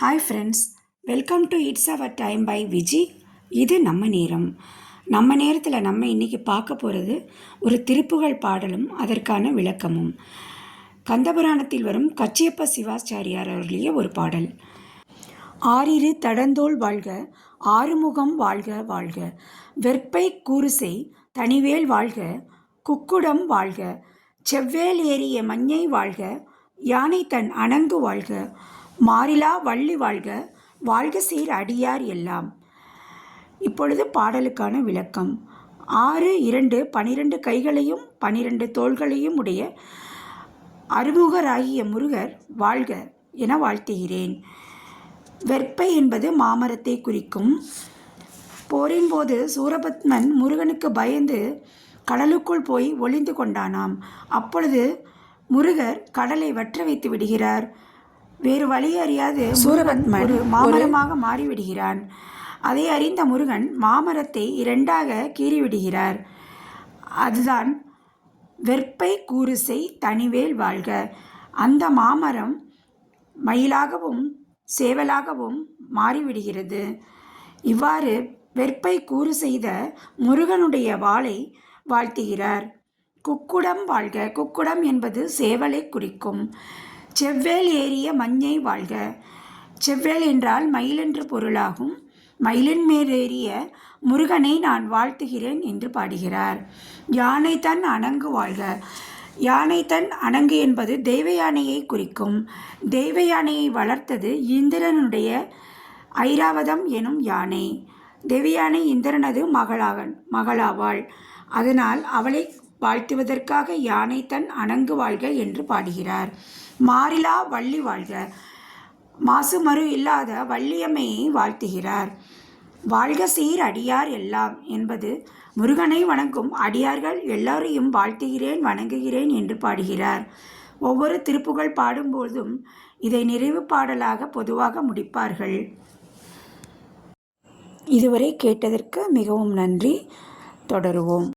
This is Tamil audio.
Hi friends, welcome to it's our time by Viji. இது நம்ம நேரம். நம்ம நேரத்தில் நம்ம இன்றைக்கி பார்க்க போகிறது ஒரு திருப்புகழ் பாடலும் அதற்கான விளக்கமும். கந்தபுராணத்தில் வரும் கச்சியப்ப சிவாச்சாரியார் அவர்களுடைய ஒரு பாடல். ஆரிரு தடந்தோள் வாழ்க, ஆறுமுகம் வாழ்க வாழ்க, வெற்பை கூறுசை தனிவேல் வாழ்க, குக்குடம் வாழ்க, செவ்வேல் ஏறிய மஞ்சை வாழ்க, யானை தன் அணங்கு வாழ்க, மாறிலா வள்ளி வாழ்க, வாழ்க சீர் அடியார் எல்லாம். இப்பொழுது பாடலுக்கான விளக்கம். 6 2 12 கைகளையும் 12 தோள்களையும் உடைய அருமுகராகிய முருகர் வாழ்க என வாழ்த்துகிறேன். வெற்பை என்பது மாமரத்தை குறிக்கும். போரின் போது சூரபத்மன் முருகனுக்கு பயந்து கடலுக்குள் போய் ஒளிந்து கொண்டானாம். அப்பொழுது முருகர் கடலை வற்ற வைத்து விடுகிறார். வேறு வழி அறியாது சூரபத்மன் ஒரு மாமரமாக மாறிவிடுகிறான். அதை அறிந்த முருகன் மாமரத்தை 2ஆக கீறிவிடுகிறார். அதுதான் வெற்பை கூறுசை தனிவேல் வாழ்க. அந்த மாமரம் மயிலாகவும் சேவலாகவும் மாறிவிடுகிறது. இவ்வாறு வெற்பை கூறு செய்த முருகனுடைய வாளை வாழ்த்துகிறார். குக்குடம் வாழ்க. குக்குடம் என்பது சேவலை குறிக்கும். செவ்வேல் ஏறிய மஞ்சை வாழ்க. செவ்வேல் என்றால் மயில் என்று பொருளாகும். மயிலின் மேலேறிய முருகனை நான் வாழ்த்துகிறேன் என்று பாடுகிறார். யானை தன் அணங்கு வாழ்க. யானை தன் அணங்கு என்பது தெய்வ யானையை குறிக்கும். தெய்வ யானையை வளர்த்தது இந்திரனுடைய ஐராவதம் எனும் யானை. தெய்வ யானை இந்திரனது மகளாவாள். அதனால் அவளை வாழ்த்துவதற்காக யானை தன் அணங்கு வாழ்க என்று பாடுகிறார். மாறிலா வள்ளி வாழ்க. மாசு மறு இல்லாத வள்ளியம்மையை வாழ்த்துகிறார். வாழ்க சீர் அடியார் எல்லாம் என்பது முருகனை வணங்கும் அடியார்கள் எல்லோரையும் வாழ்த்துகிறேன் வணங்குகிறேன் என்று பாடுகிறார். ஒவ்வொரு திருப்புகழ் பாடும்போதும் இதை நிறைவு பாடலாக பொதுவாக முடிப்பார்கள். இதுவரை கேட்டதற்கு மிகவும் நன்றி. தொடருவோம்.